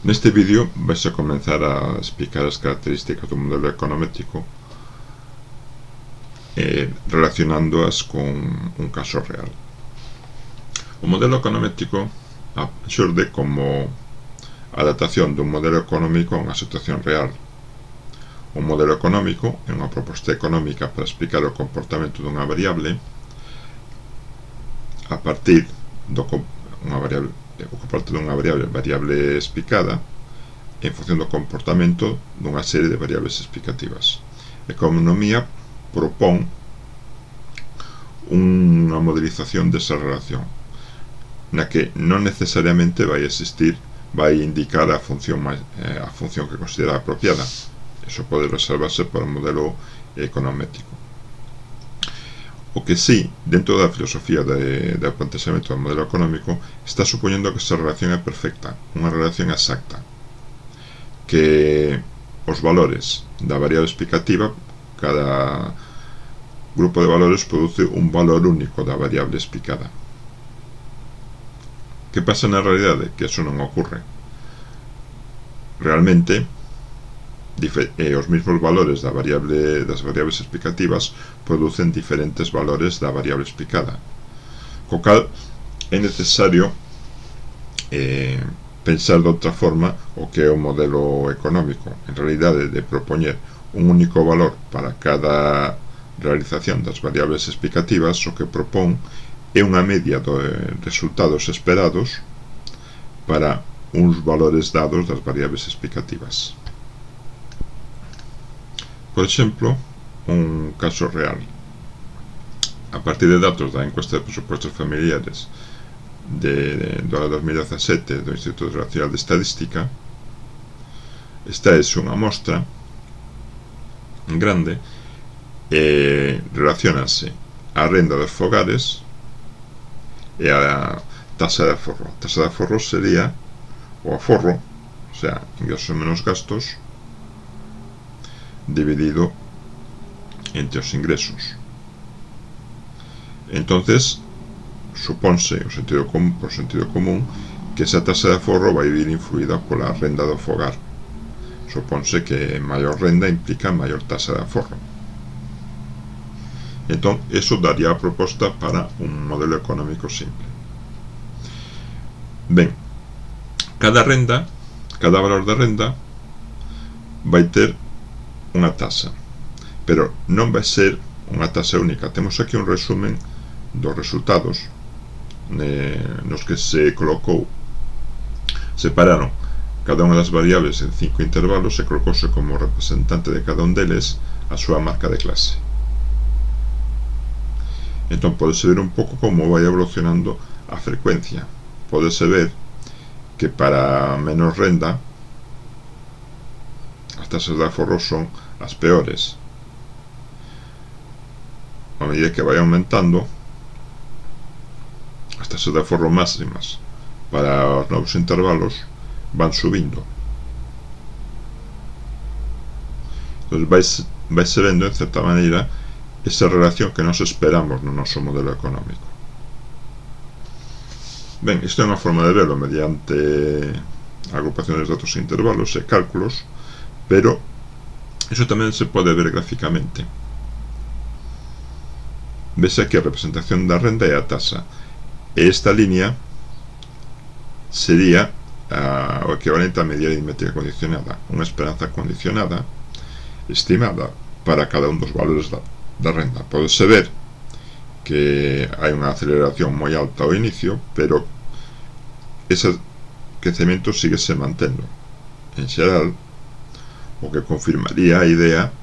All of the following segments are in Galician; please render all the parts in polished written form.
Neste vídeo vais a comenzar a explicar as características do modelo econométrico relacionándoas con un caso real. O modelo econométrico xurde como adaptación dun modelo económico a unha situación real. Un modelo económico é unha proposta económica para explicar o comportamento dunha variable a partir dunha variable explicada en función do comportamento dunha serie de variables explicativas. A economía propón unha modelización desa relación na que non necesariamente vai indicar a función que considera apropiada. Eso pode reservarse para un modelo econométrico. O que sí, dentro da filosofía de plantexamento do modelo económico, está supoñendo que esa relación é perfecta, unha relación exacta, que os valores da variable explicativa, cada grupo de valores produce un valor único da variable explicada. Que pasa na realidade? Que eso non ocorre. Realmente, os mesmos valores das variables explicativas producen diferentes valores da variable explicada, co cal é necesario pensar de outra forma o que é o modelo económico. En realidade, de propoñer un único valor para cada realización das variables explicativas, o que propón é unha media dos resultados esperados para uns valores dados das variables explicativas. Por exemplo, un caso real. A partir de datos da encuesta de presupuestos familiares do ano 2017 do Instituto Nacional de Estadística, esta é unha mostra grande e relacionase a renda dos fogares e a tasa de aforro. A tasa de aforro sería o aforro, o sea, ingresos menos gastos, dividido entre os ingresos. Entonces, supónse, por sentido común, que esa tasa de aforro vai vir influída pola renda do fogar. Supónse que maior renda implica maior tasa de aforro. Entón, eso daría a proposta para un modelo económico simple. Ben, cada valor de renda vai ter unha tasa, pero non vai ser unha tasa única. Temos aquí un resumen dos resultados nos que se separaron cada unha das variables en 5 intervalos e colocouse como representante de cada un deles a súa marca de clase. Entón podese ver un pouco como vai evolucionando a frecuencia. Podese ver que para menos renda as tasas de aforro son as peores. A medida que vai aumentando, as tasas de aforro máximas para os novos intervalos van subindo. Entón vaise vendo, en certa maneira, esa relación que nos esperamos no noso modelo económico. Ben, isto é unha forma de verlo mediante agrupación de datos e intervalos e cálculos, pero iso tamén se pode ver gráficamente. Vese aquí a representación da renda e a tasa, e esta línea sería o equivalente a media aritmética condicionada, unha esperanza condicionada estimada para cada un dos valores da renda. Podese ver que hai unha aceleración moi alta ao inicio, pero ese crecemento síguese mantendo. En xeral, o que confirmaría a idea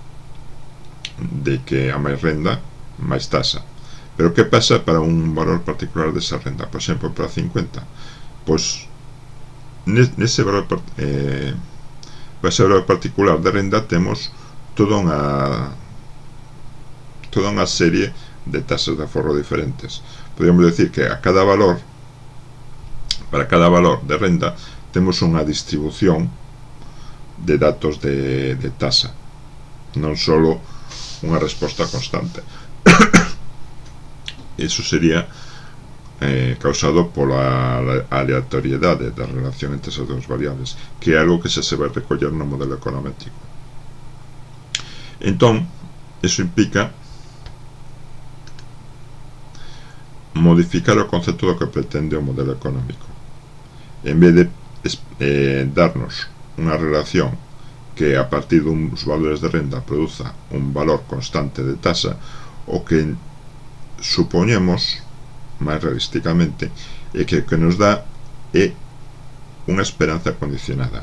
de que a máis renda, máis tasa. Pero que pasa para un valor particular desa renda? Por exemplo, para 50. Pois nese valor particular de renda temos toda unha serie de tasas de aforro diferentes. Podríamos decir que para cada valor de renda temos unha distribución de datos de tasa, non só unha resposta constante. Eso sería causado pola aleatoriedade da relación entre esas dúas variables, que é algo que xa se vai recoller no modelo econométrico. Entón, iso implica modificar o concepto do que pretende o modelo económico. En vez de darnos unha relación que a partir duns valores de renda produza un valor constante de tasa, o que supoñemos máis realísticamente é que o que nos dá é unha esperanza condicionada.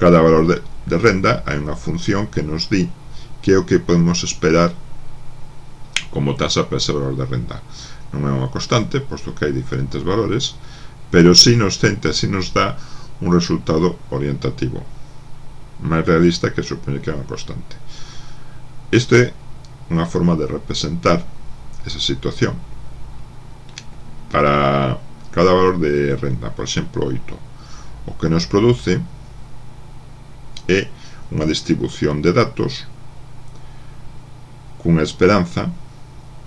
Cada valor de renda hai unha función que nos di que é o que podemos esperar como tasa para ese valor de renda. Non é unha constante, posto que hai diferentes valores, pero si nos centra, si nos dá un resultado orientativo máis realista que supone que é unha constante. Isto é unha forma de representar esa situación. Para cada valor de renda, por exemplo 8, o que nos produce é unha distribución de datos cunha esperanza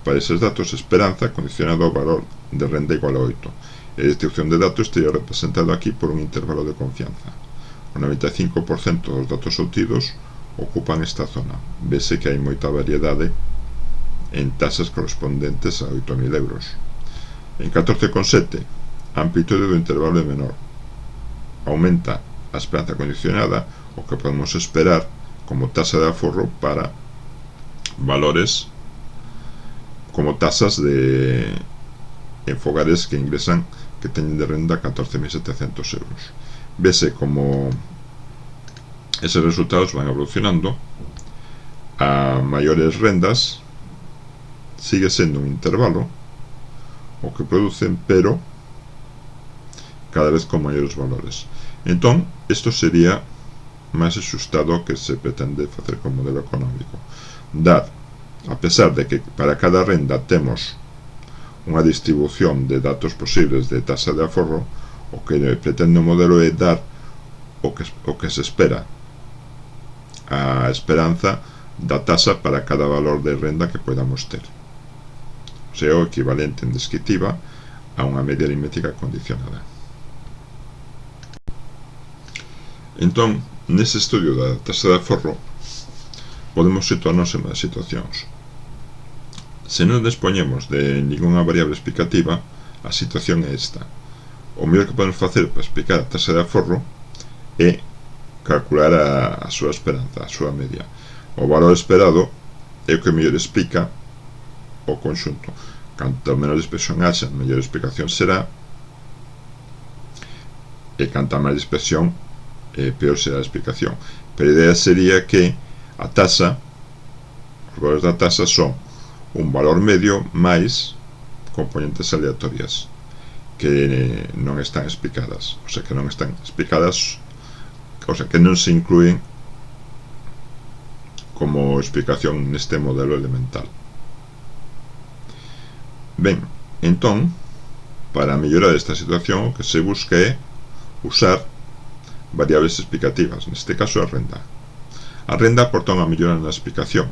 para eses datos, esperanza condicionado ao valor de renda igual a 8. A distribución de datos estaría representado aquí por un intervalo de confianza. O 95% dos datos obtidos ocupan esta zona. Vese que hai moita variedade en tasas correspondentes a 8.000 euros. En 14,7, a amplitude do intervalo é menor. Aumenta a esperanza condicionada, o que podemos esperar como tasa de aforro para valores como tasas en fogares que ingresan, que teñen de renda 14.700 euros. Vese como eses resultados van evolucionando a maiores rendas. Sigue sendo un intervalo o que producen, pero cada vez con maiores valores. Entón, isto sería máis axustado que se pretende facer con modelo económico. Dar, a pesar de que para cada renda temos unha distribución de datos posibles de tasa de aforro, o que pretende o modelo é dar o que se espera, a esperanza da tasa para cada valor de renda que podamos ter. O sea, o equivalente en descriptiva a unha media aritmética condicionada. Entón, nese estudio da tasa de aforro podemos situarnos en varias situacións. Se non dispoñemos de ninguna variable explicativa, a situación é esta. O mellor que podemos facer para explicar a tasa de aforro é calcular a súa esperanza, a súa media. O valor esperado é o que mellor explica o conxunto. Canto menor dispersión haxa, mellor explicación será, e canta máis dispersión, peor será a explicación. Pero a idea sería que a tasa, os valores da tasa son un valor medio máis componentes aleatorias que non están explicadas, o sea, que non están explicadas, o sea, que non se inclúen como explicación neste modelo elemental. Ben, entón, para mellorar esta situación, o que se busca é usar variables explicativas, neste caso a renda. A renda aporta unha mellora na explicación,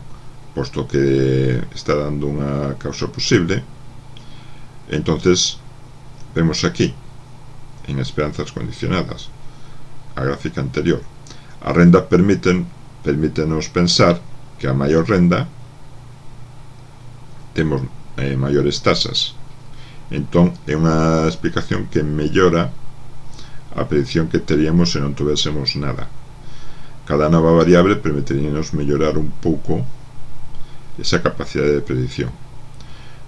posto que está dando unha causa posible. Entonces, vemos aquí, en esperanzas condicionadas, a gráfica anterior, a renda permítenos pensar que a maior renda temos maiores tasas. Entón, é unha explicación que mellora a predicción que teríamos se non tuvéssemos nada. Cada nova variable permitiríanos mellorar un pouco esa capacidade de predicción.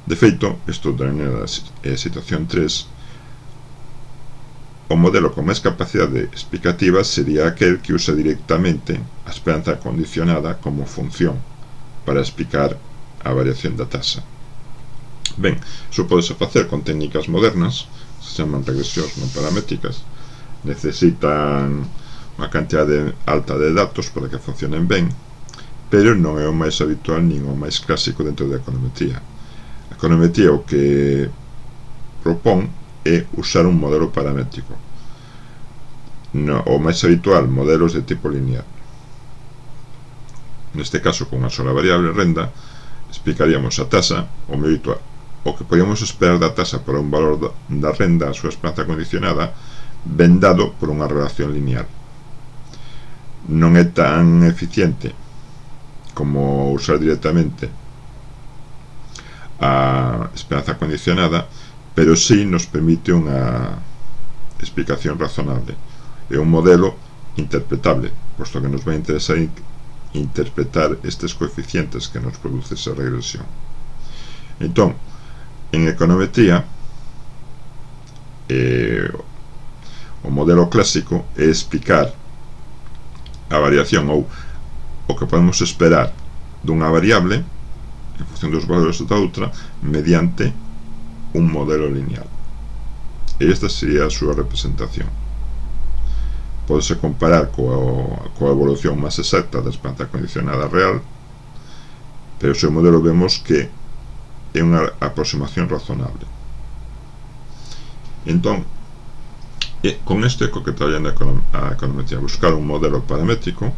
De feito, isto tamén é a situación 3. O modelo con máis capacidade explicativa sería aquel que usa directamente a esperanza condicionada como función para explicar a variación da tasa. Ben, iso podese facer con técnicas modernas, se chaman regresións non paramétricas. Necesitan unha cantidade alta de datos para que funcionen ben, pero non é o máis habitual nin o máis clásico dentro da econometría. A econometría o que propón é usar un modelo paramétrico. O máis habitual, modelos de tipo lineal. Neste caso, con unha sola variable renda, explicaríamos a tasa, o moi habitual, o que podíamos esperar da tasa por un valor da renda a súa esperanza condicionada ben dado por unha relación lineal. Non é tan eficiente como usar directamente a esperanza condicionada, pero sí nos permite unha explicación razonable. É un modelo interpretable, posto que nos vai interesar interpretar estes coeficientes que nos produce esa regresión. Entón, en econometría, o modelo clásico é explicar a variación ou o que podemos esperar dunha variable en función dos valores da outra mediante un modelo lineal. E esta sería a súa representación. Pódese comparar coa evolución máis exacta da esperanza condicionada real, pero o seu modelo vemos que é unha aproximación razonable. Entón, con isto é co que traballando a econometría, buscar un modelo paramétrico,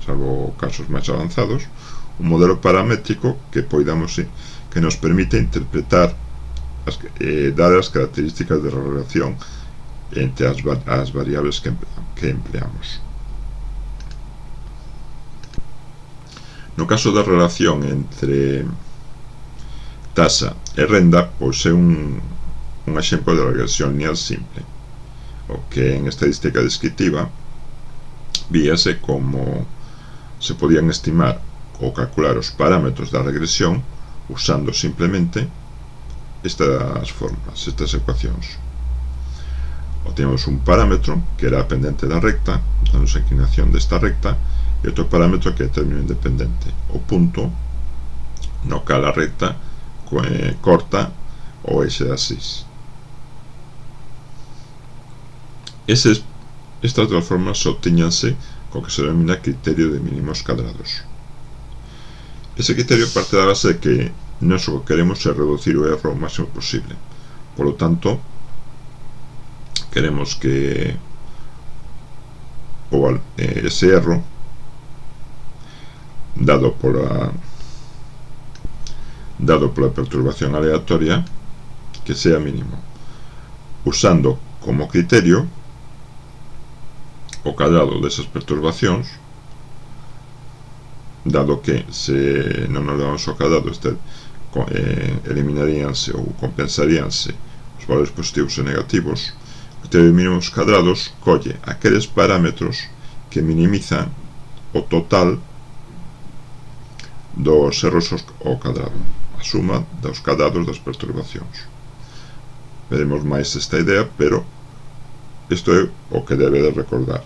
salvo casos máis avanzados, un modelo paramétrico que poidamos, que nos permite interpretar dar as características de relación entre as variables que empleamos. No caso da relación entre tasa e renda, pois é un exemplo de regresión lineal simple, o que en estadística descriptiva víase como se podían estimar ou calcular os parámetros da regresión usando simplemente estas formas, estas ecuacións. Obtenemos un parámetro que era a pendente da recta, dando a inclinación desta recta, e outro parámetro que é término independente, o punto no cal a recta corta o eixe da axis. Estas dos formas obtíñanse co que se denomina criterio de mínimos cadrados. Ese criterio parte da base de que nós o que queremos é reducir o erro o máximo posible. Por lo tanto, queremos que ese erro dado pola perturbación aleatoria que sea mínimo, usando como criterio o cadrado desas perturbacións, dado que se non nos damos o cadrado eliminaríanse ou compensaríanse os valores positivos e negativos. O criterio de mínimos cadrados colle aqueles parámetros que minimizan o total dos erros ao cadrado, a suma dos cadrados das perturbacións. Veremos máis esta idea, pero isto é o que debe de recordar,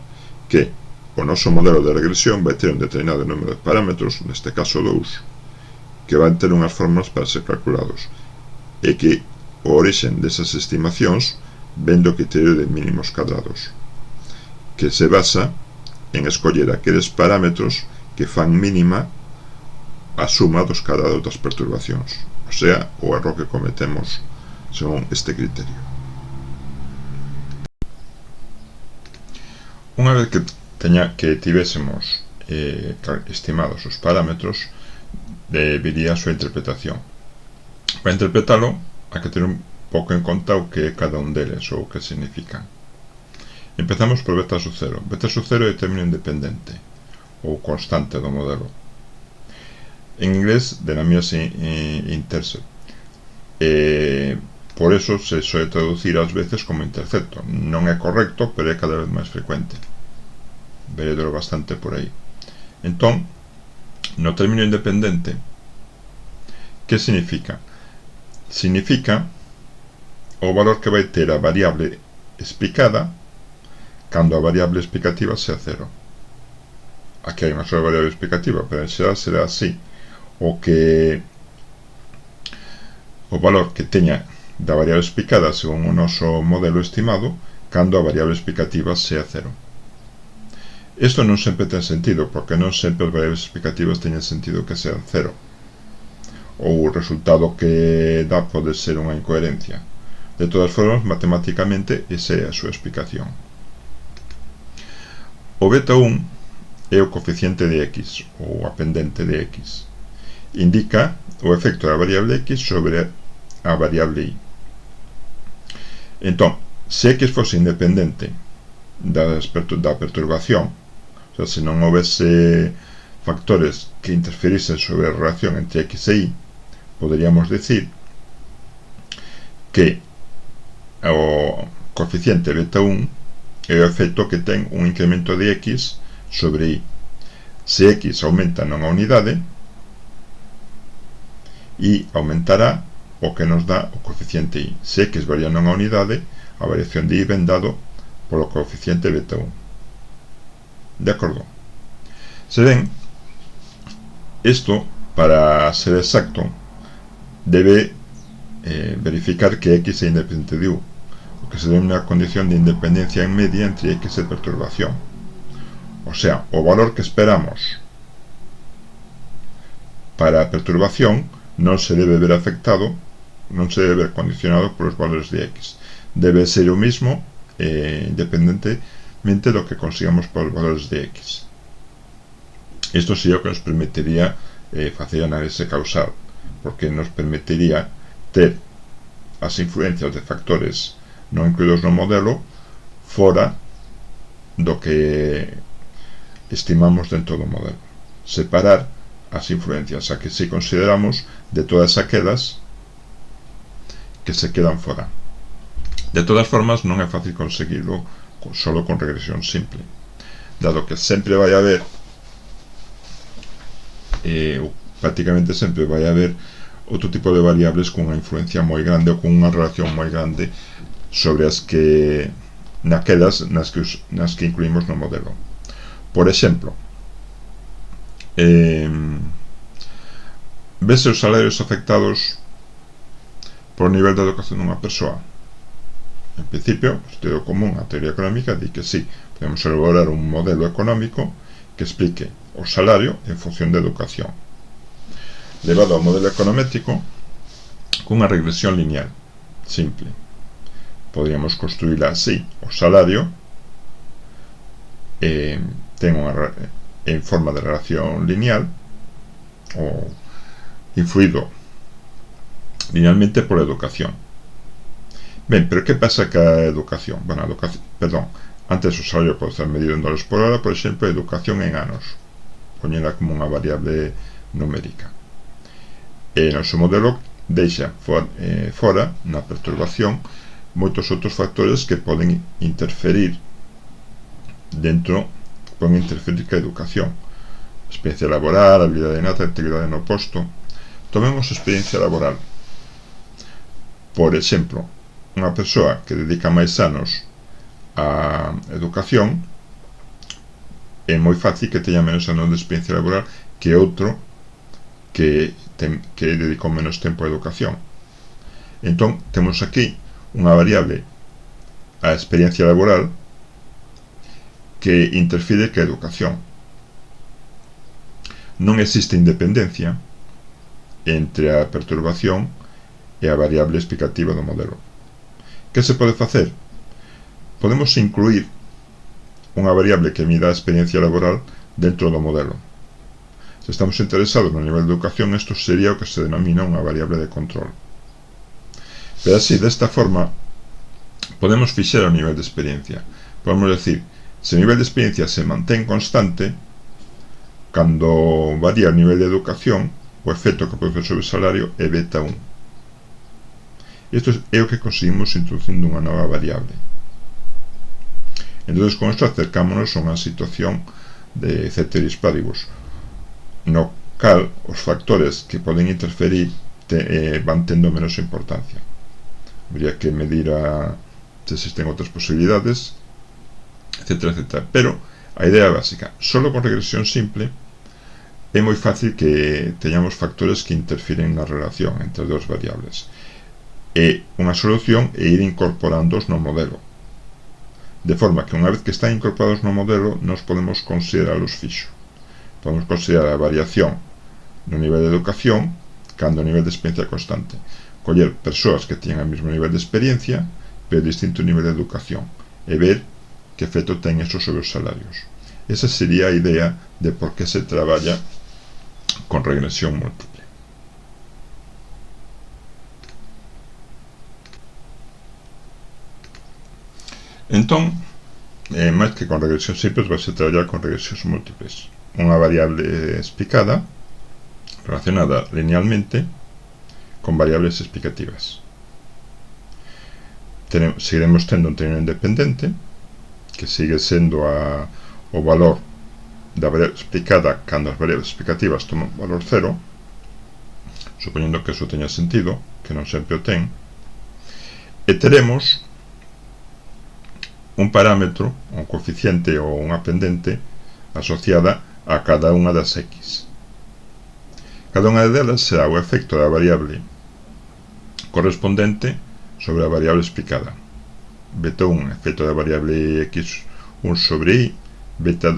que o noso modelo de regresión vai ter un determinado número de parámetros, neste caso 2, que van ter unhas formas para ser calculados, e que o origen desas estimacións ven do criterio de mínimos cadrados, que se basa en escoller aqueles parámetros que fan mínima a suma dos cadrados das perturbacións, o sea, o erro que cometemos según este criterio. Unha vez que tivésemos estimados os parámetros, debería a súa interpretación. Para interpretalo, hai que ter un pouco en conta o que é cada un deles ou o que significan. Empezamos por beta sub 0. Beta sub 0 é término independente ou constante do modelo. En inglés denomínase intercept. Por eso se soe traducir ás veces como intercepto. Non é correcto, pero é cada vez máis frecuente. Veredelo bastante por aí. Entón, no término independente, que significa? Significa o valor que vai ter a variable explicada cando a variable explicativa sea 0. Aquí hai unha sola variable explicativa, pero en xeral será así. O valor que teña da variable explicada según o noso modelo estimado cando a variable explicativa sea 0. Isto non sempre ten sentido, porque non sempre as variables explicativas teñen sentido que sean 0, ou o resultado que dá pode ser unha incoherencia. De todas formas, matemáticamente esa é a súa explicación. O beta 1 é o coeficiente de x, ou a pendente de x. Indica o efecto da variable x sobre a variable y. Entón, se x fose independente da perturbación, o sea, se non houvese factores que interferisen sobre a relación entre x e y, poderíamos decir que o coeficiente beta 1 é o efecto que ten un incremento de x sobre y. Se x aumenta nunha unidade, y aumentará o que nos dá o coeficiente y. Se x varía nunha unidade, a variación de y ven dado polo coeficiente beta 1. De acordo? Se ven, isto, para ser exacto, debe verificar que x é independente de y, o que se dé unha condición de independencia en media entre x e perturbación. O sea, o valor que esperamos para a perturbación non se debe ver afectado, non se debe ver condicionado polos valores de x. Debe ser o mismo independentemente do que consigamos polos valores de x. Isto sería o que nos permitiría facer análise causal, porque nos permitiría ter as influencias de factores non incluídos no modelo fora do que estimamos dentro do modelo. Separar as influencias a que si consideramos de todas aquelas que se quedan fora. De todas formas, non é fácil conseguirlo solo con regresión simple, dado que sempre vai haber prácticamente sempre vai haber outro tipo de variables cunha influencia moi grande ou cunha relación moi grande sobre as que nas que incluímos no modelo. Por exemplo, vese os salarios afectados por nivel de educación dunha persoa. En principio, o sentido común a teoría económica di que sí, podemos elaborar un modelo económico que explique o salario en función de educación, levado ao modelo econométrico cunha regresión lineal simple. Podríamos construíla así: o salario ten en forma de relación lineal ou influído linealmente pola educación. Ben, pero que pasa ca educación? Bueno, antes o salario pode ser medido en dólares por hora, por exemplo, a educación en anos, poñela como unha variable numérica. E o noso modelo deixa fora na perturbación moitos outros factores que poden interferir ca educación: experiencia laboral, habilidade nata, integridade no posto. Tomemos experiencia laboral. Por exemplo, unha persoa que dedica máis anos a educación é moi fácil que teña menos anos de experiencia laboral que outro que dedicou menos tempo a educación. Entón, temos aquí unha variable, a experiencia laboral, que interfire ca educación. Non existe independencia entre a perturbación e a variable explicativa do modelo. Que se pode facer? Podemos incluir unha variable que mida a experiencia laboral dentro do modelo. Se estamos interesados no nivel de educación, isto sería o que se denomina unha variable de control. Pero así, desta forma, podemos fixar o nivel de experiencia. Podemos decir, se o nivel de experiencia se mantén constante, cando varía o nivel de educación, o efecto que produce sobre o salario é beta 1. Isto é o que conseguimos introducindo unha nova variable. Entón, con isto acercámonos a unha situación de ceteris paribus, no cal os factores que poden interferir van tendo menos importancia. Habría que medir se existen outras posibilidades, etc, etc. Pero a idea básica: solo con regresión simple é moi fácil que teñamos factores que interfiren na relación entre as dúas variables, e unha solución é ir incorporándoos no modelo, de forma que unha vez que están incorporados no modelo nos podemos consideralos fixo. Podemos considerar a variación no nivel de educación cando o nivel de experiencia é constante, coller persoas que teñen o mesmo nivel de experiencia pero distinto nivel de educación, e ver que efecto ten eso sobre os salarios. Esa sería a idea de por que se traballa con regresión múltiple. Entón, máis que con regresións simples, vai a traballar con regresións múltiples. Unha variable explicada relacionada linealmente con variables explicativas. Seguiremos tendo un término independente que sigue sendo o valor da variable explicada cando as variables explicativas toman valor cero, supoñendo que eso teña sentido, que non sempre o ten, e teremos un parámetro, un coeficiente ou unha pendente asociada a cada unha das x. Cada unha delas será o efecto da variable correspondente sobre a variable explicada. Beta 1, efecto da variable x1 sobre y, beta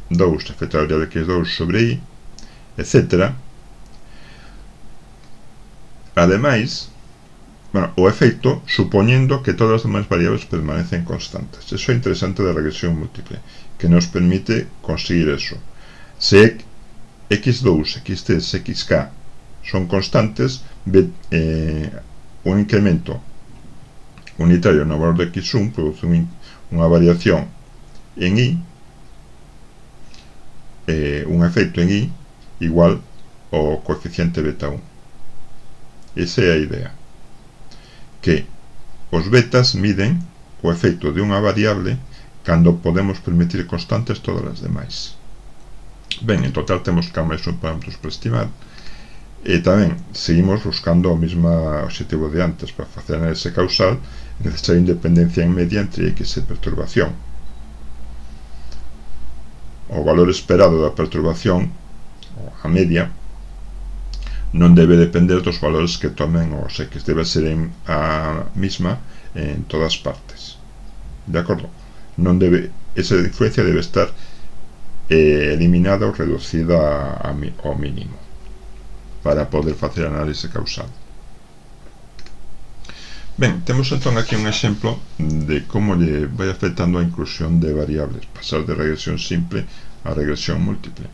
2, efecto da variable x2 sobre y, etc. Ademais, o efecto supoñendo que todas as demais variables permanecen constantes. Eso é interesante da regresión múltiple, que nos permite conseguir eso. Se x2, x3, xk son constantes, un incremento unitario no valor de x1 produce unha variación en y, un efecto en y igual ao coeficiente beta 1. Esa é a idea, que os betas miden o efecto de unha variable cando podemos permitir constantes todas as demais. Ben, en total temos que máis un parámetros para estimar, e tamén seguimos buscando o mesmo objetivo de antes. Para facer análise causal é necesaria independencia en media entre x e perturbación. O valor esperado da perturbación, a media, non debe depender dos valores que tomen os x, debe ser a mesma en todas partes, de acordo? Non debe, esa influencia debe estar eliminada ou reducida ao mínimo para poder facer análise causal. Ben, temos entón aquí un exemplo de como lle vai afectando a inclusión de variables, pasar de regresión simple a regresión múltiple.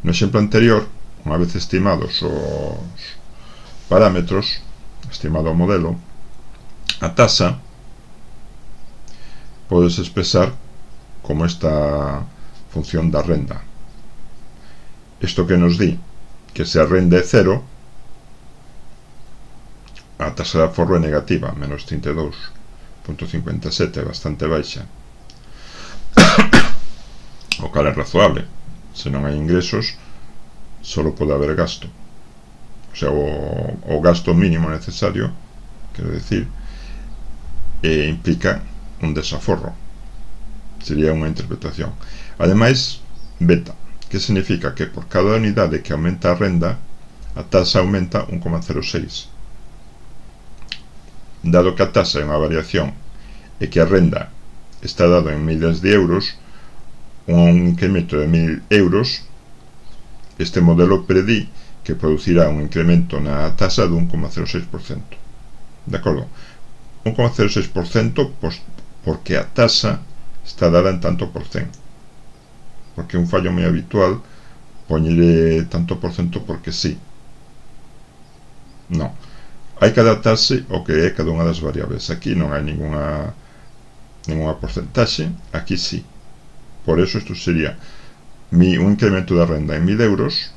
No exemplo anterior, unha vez estimados os parámetros, estimado o modelo, a tasa podes expresar como esta función da renda. Isto que nos di que se a renda é cero, a tasa de aforro é negativa, menos 32,57, é bastante baixa, o cal é razoable. Se non hai ingresos, solo pode haber gasto, o sea, o gasto mínimo necesario, quero decir, implica un desaforro, sería unha interpretación. Ademais, beta, que significa que por cada unidade que aumenta a renda, a tasa aumenta 1,06. Dado que a tasa é unha variación e que a renda está dado en miles de euros, un incremento de 1000 euros, este modelo predí que producirá un incremento na tasa de 1,06%. De acordo? 1,06% porque a tasa está dada en tanto por cen. Porque un fallo moi habitual poñerle tanto por cento porque sí. Non. Hai que adaptarse ao que é cada unha das variables. Aquí non hai ninguna porcentaxe, aquí sí. Por eso isto sería un incremento da renda en 1000 euros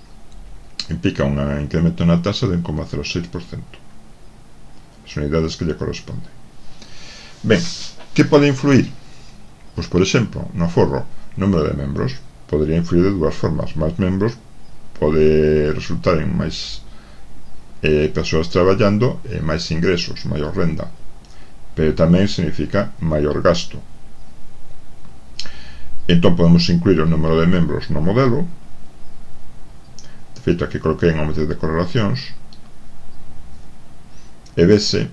implica un incremento na tasa de 1,06%. As unidades que lle corresponde. Ben, que pode influir? Pois, por exemplo, no aforro, número de membros podría influir de dúas formas. Máis membros pode resultar en máis persoas traballando e máis ingresos, maior renda, pero tamén significa maior gasto. Entón podemos incluir o número de membros no modelo. De feito, aquí coloquei un método de correlacións e vese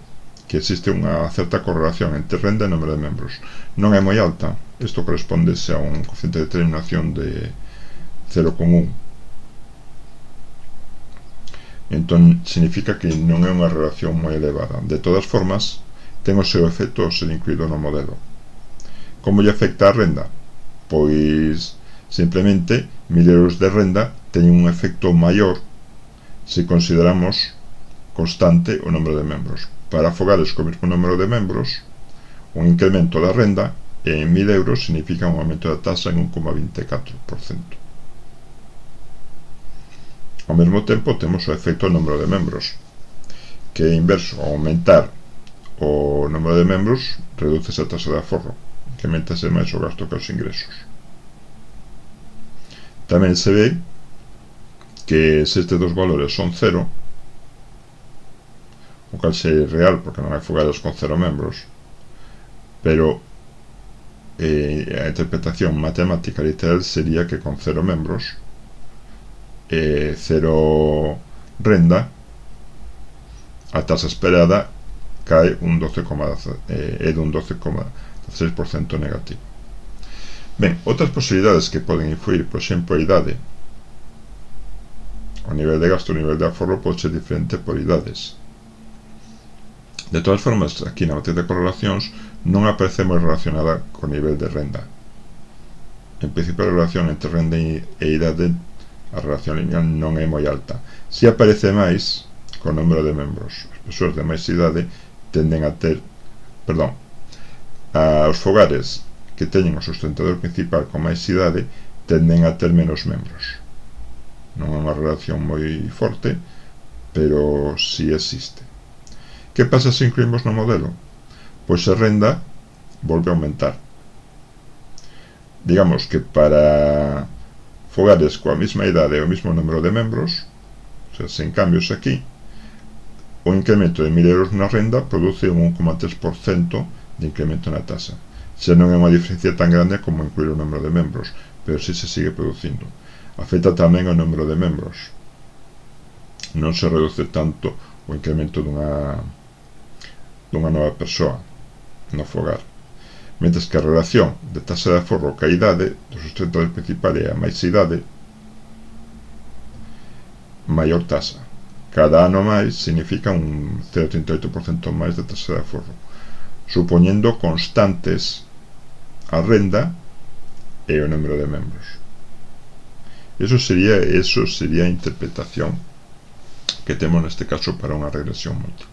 que existe unha certa correlación entre renda e número de membros. Non é moi alta, isto corresponde a un coeficiente de determinación de 0,1. Entón significa que non é unha relación moi elevada. De todas formas, ten o seu efecto ao ser incluído no modelo. Como lle afecta a renda? Pois simplemente 1000 euros de renda teñen un efecto maior se consideramos constante o número de membros. Para fogares co mesmo número de membros, un incremento da renda en 1000 euros significa un aumento da taxa en 1,24%. Ao mesmo tempo temos o efecto do número de membros, que é inverso. Ao aumentar o número de membros, reduce a taxa de aforro, incrementase máis o gasto que os ingresos. Tamén se ve que se estes dos valores son cero, o cal é real porque non hai fogares con 0 membros, pero a interpretación matemática literal sería que con 0 membros, 0 renda, a taxa esperada cae un 12,6% negativo. Ben, outras posibilidades que poden influir, por exemplo, a idade. O nivel de gasto, o nivel de aforro pode ser diferente por idades. De todas formas, aquí na matriz de correlacións non aparece moi relacionada co nivel de renda. En principio, a relación entre renda e idade, a relación lineal non é moi alta. Si aparece máis co número de membros. As persoas de máis idade tenden a ter, os fogares que teñen o sustentador principal con máis idade tenden a ter menos membros. Non é unha relación moi forte, pero si existe. Que pasa se incluímos no modelo? Pois a renda volve a aumentar. Digamos que para fogares coa mesma idade e o mesmo número de membros, o sea, sen cambios aquí, o incremento de 1000 euros na renda produce un 1,3% de incremento na tasa. Xa non é unha diferencia tan grande como incluir o número de membros, pero si se sigue producindo. Afecta tamén o número de membros. Non se reduce tanto o incremento dunha nova persoa no fogar. Mentres que a relación de taxa de aforro ca idade do sustentador principal e a máis idade, maior tasa. Cada ano máis significa un 0,38% máis de taxa de aforro, supoñendo constantes a renda e o número de membros. Eso sería a interpretación que temos neste caso para unha regresión múltiple.